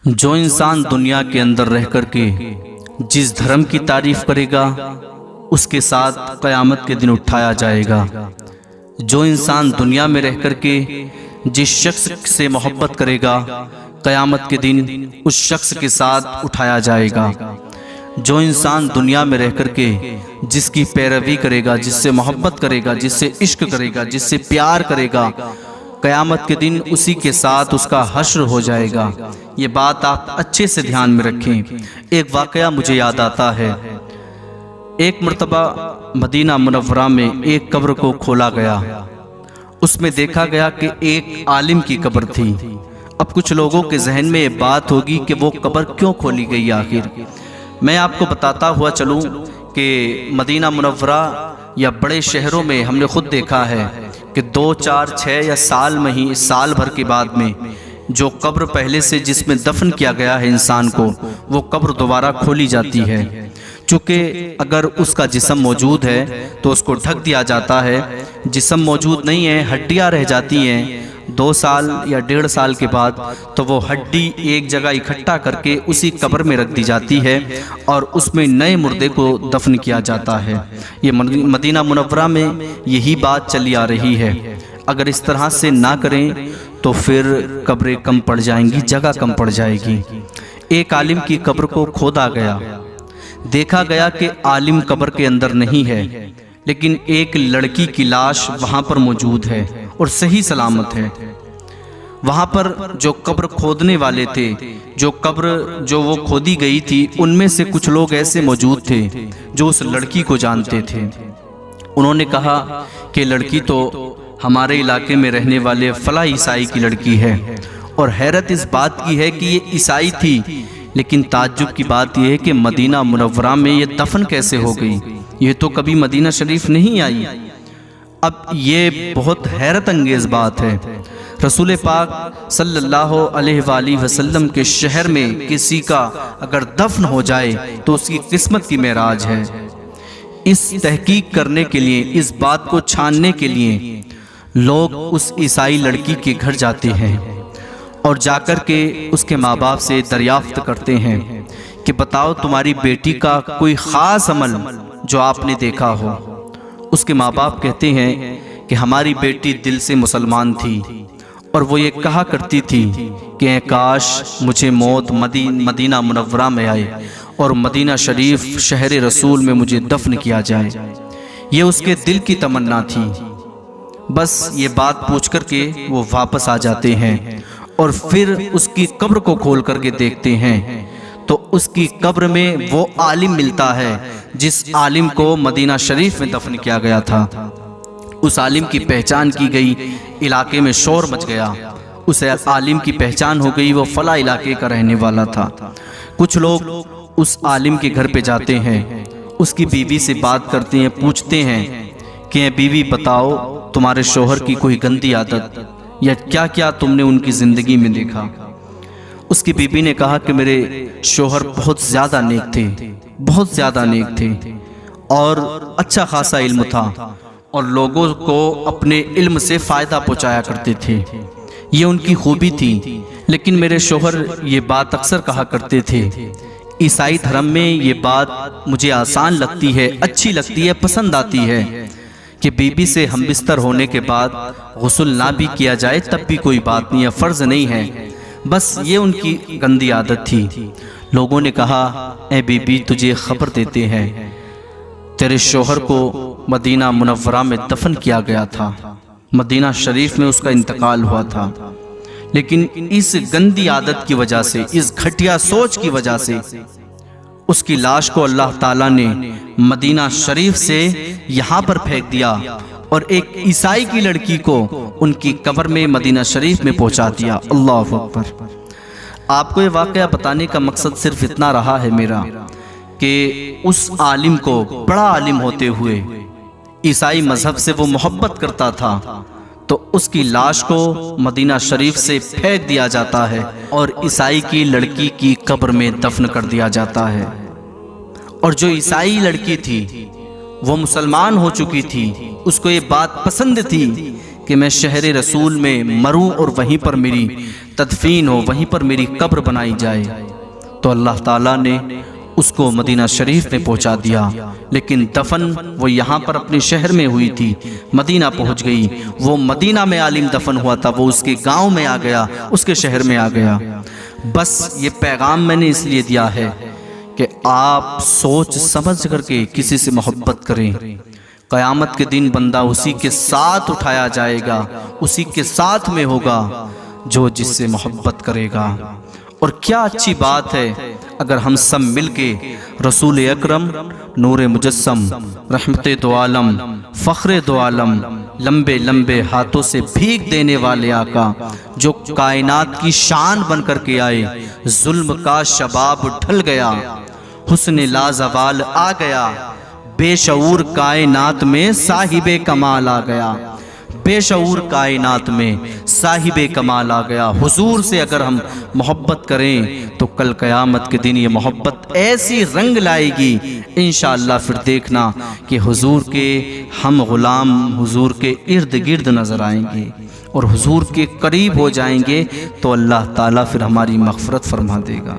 جو انسان دنیا کے اندر رہ کر کے جس دھرم کی تعریف کرے گا اس کے ساتھ قیامت کے دن اٹھایا جائے گا۔ جو انسان دنیا میں رہ کر کے جس شخص سے محبت کرے گا قیامت کے دن اس شخص کے ساتھ اٹھایا جائے گا۔ جو انسان دنیا میں رہ کر کے جس کی پیروی کرے گا، جس سے محبت کرے گا، جس سے عشق کرے گا، جس سے پیار کرے گا، قیامت کے دن اسی کے ساتھ اس کا حشر ہو جائے گا۔ یہ بات آپ اچھے سے دھیان میں رکھیں۔ ایک واقعہ مجھے یاد آتا ہے۔ ایک مرتبہ مدینہ منورہ میں ایک قبر کو کھولا گیا۔ اس میں دیکھا گیا کہ ایک عالم کی قبر تھی۔ اب کچھ لوگوں کے ذہن میں یہ بات ہوگی کہ وہ قبر کیوں کھولی گئی آخر؟ میں آپ کو بتاتا ہوا چلوں کہ مدینہ منورہ یا بڑے شہروں میں ہم نے خود دیکھا ہے کہ 2، 4، 6 یا سال بھر کے بعد میں جو قبر پہلے سے جس میں دفن کیا گیا ہے انسان کو، وہ قبر دوبارہ کھولی جاتی ہے۔ چونکہ اگر اس کا جسم موجود ہے تو اس کو ڈھک دیا جاتا ہے، جسم موجود نہیں ہے، ہڈیاں رہ جاتی ہیں، 2 سال یا 1.5 سال کے بعد تو وہ ہڈی ایک جگہ اکٹھا کر کے اسی قبر میں رکھ دی جاتی ہے اور اس میں نئے مردے کو دفن کیا جاتا ہے۔ یہ مدینہ منورہ میں یہی بات چلی آ رہی ہے۔ اگر اس طرح سے نہ کریں تو پھر قبریں کم پڑ جائیں گی، جگہ کم پڑ جائے گی۔ ایک عالم کی قبر کو کھودا گیا، دیکھا گیا کہ عالم قبر کے اندر نہیں ہے، لیکن ایک لڑکی کی لاش وہاں پر موجود ہے اور صحیح سلامت ہے۔ وہاں پر جو قبر کھودنے والے تھے، جو وہ کھودی گئی تھی، ان میں سے کچھ لوگ ایسے موجود تھے جو اس لڑکی کو جانتے تھے۔ انہوں نے کہا کہ لڑکی تو ہمارے علاقے میں رہنے والے فلاں عیسائی کی لڑکی ہے، اور حیرت اس بات کی ہے کہ یہ عیسائی تھی، لیکن تعجب کی بات یہ ہے کہ مدینہ منورہ میں یہ دفن کیسے ہو گئی؟ یہ تو کبھی مدینہ شریف نہیں آئی۔ اب یہ بہت حیرت انگیز بات ہے۔ رسول پاک صلی اللہ علیہ وآلہ وسلم کے شہر میں کسی کا اگر دفن ہو جائے تو اس کی قسمت کی معراج ہے۔ اس تحقیق کرنے کے لیے، اس بات کو چھاننے کے لیے لوگ اس عیسائی لڑکی کے گھر جاتے ہیں اور جا کر کے اس کے ماں باپ سے دریافت کرتے ہیں کہ بتاؤ تمہاری بیٹی کا کوئی خاص عمل جو آپ نے دیکھا ہو۔ اس کے ماں باپ کہتے ہیں کہ ہماری بیٹی دل سے مسلمان تھی اور وہ یہ کہا کرتی تھی کہ اے کاش مجھے موت مدینہ منورہ میں آئے اور مدینہ شریف شہر رسول میں مجھے دفن کیا جائے۔ یہ اس کے دل کی تمنا تھی۔ بس یہ بات پوچھ کر کے وہ واپس آ جاتے ہیں اور پھر اس کی قبر کو کھول کر کے دیکھتے ہیں تو اس کی قبر میں وہ عالم ملتا ہے جس عالم کو مدینہ شریف میں دفن کیا گیا تھا۔ اس عالم کی پہچان کی گئی، علاقے میں شور مچ گیا۔ اس عالم کی پہچان ہو گئی وہ فلاں علاقے کا رہنے والا تھا۔ کچھ لوگ اس عالم کے گھر پہ جاتے ہیں، اس کی بیوی سے بات کرتے ہیں، پوچھتے ہیں کہ اے بیوی بتاؤ تمہارے شوہر کی کوئی گندی عادت یا کیا کیا تم نے ان کی زندگی میں دیکھا؟ اس کی بیوی نے کہا کہ میرے شوہر بہت زیادہ نیک تھے، بہت زیادہ نیک تھے اور اچھا خاصا علم تھا اور لوگوں کو اپنے علم سے فائدہ پہنچایا کرتے تھے، یہ ان کی خوبی تھی۔ لیکن میرے شوہر یہ بات اکثر کہا کرتے تھے، عیسائی دھرم میں یہ بات مجھے آسان لگتی ہے، اچھی لگتی ہے، پسند آتی ہے کہ بیوی سے ہم بستر ہونے کے بعد غسل نہ بھی کیا جائے تب بھی کوئی بات نہیں ہے، فرض نہیں ہے، بس یہ ان کی گندی عادت تھی۔ لوگوں نے کہا اے بیوی تجھے خبر دیتے ہیں تیرے شوہر کو مدینہ منورہ میں دفن کیا گیا تھا، مدینہ شریف میں اس کا انتقال ہوا تھا، لیکن اس گندی عادت کی وجہ سے، اس گھٹیا سوچ کی وجہ سے اس کی لاش کو اللہ تعالیٰ نے مدینہ شریف سے یہاں پر پھینک دیا اور ایک عیسائی کی لڑکی کو ان کی قبر میں مدینہ شریف میں پہنچا دیا۔ اللہ اکبر۔ آپ کو یہ واقعہ بتانے کا مقصد صرف اتنا رہا ہے میرا کہ اس عالم کو، بڑا عالم ہوتے ہوئے عیسائی مذہب سے وہ محبت کرتا تھا، تو اس کی لاش کو مدینہ شریف سے پھینک دیا جاتا ہے اور عیسائی کی لڑکی کی قبر میں دفن کر دیا جاتا ہے۔ اور جو عیسائی لڑکی تھی وہ مسلمان ہو چکی تھی، اس کو یہ بات پسند تھی کہ میں شہر رسول میں مروں اور وہیں پر میری تدفین ہو، وہیں پر میری قبر بنائی جائے۔ تو اللہ تعالیٰ نے اس کو مدینہ شریف میں پہنچا دیا، لیکن دفن وہ یہاں پر اپنے شہر میں ہوئی تھی، مدینہ پہنچ گئی۔ وہ مدینہ میں عالم دفن ہوا تھا، وہ اس کے گاؤں میں آ گیا، اس کے شہر میں آ گیا۔ بس یہ پیغام میں نے اس لیے دیا ہے کہ آپ سوچ سمجھ کر کے کسی سے محبت کریں۔ قیامت کے دن بندہ اسی کے ساتھ اٹھایا جائے گا، اسی کے ساتھ میں ہوگا جو جس سے محبت کرے گا۔ اور کیا اچھی بات ہے اگر ہم سب مل کے رسول اکرم، نور مجسم، رحمت دو عالم، فخر دو عالم، لمبے لمبے ہاتھوں سے بھیک دینے والے آقا، جو کائنات کی شان بن کر کے آئے، ظلم کا شباب ڈھل گیا، حسن لازوال آ گیا، بے شعور کائنات میں صاحب کمال آ گیا، بے شعور کائنات میں صاحب کمال آ گیا۔ حضور سے اگر ہم محبت کریں تو کل قیامت کے دن یہ محبت ایسی رنگ لائے گی، انشاءاللہ پھر دیکھنا کہ حضور کے ہم غلام حضور کے ارد گرد نظر آئیں گے اور حضور کے قریب ہو جائیں گے، تو اللہ تعالیٰ پھر ہماری مغفرت فرما دے گا۔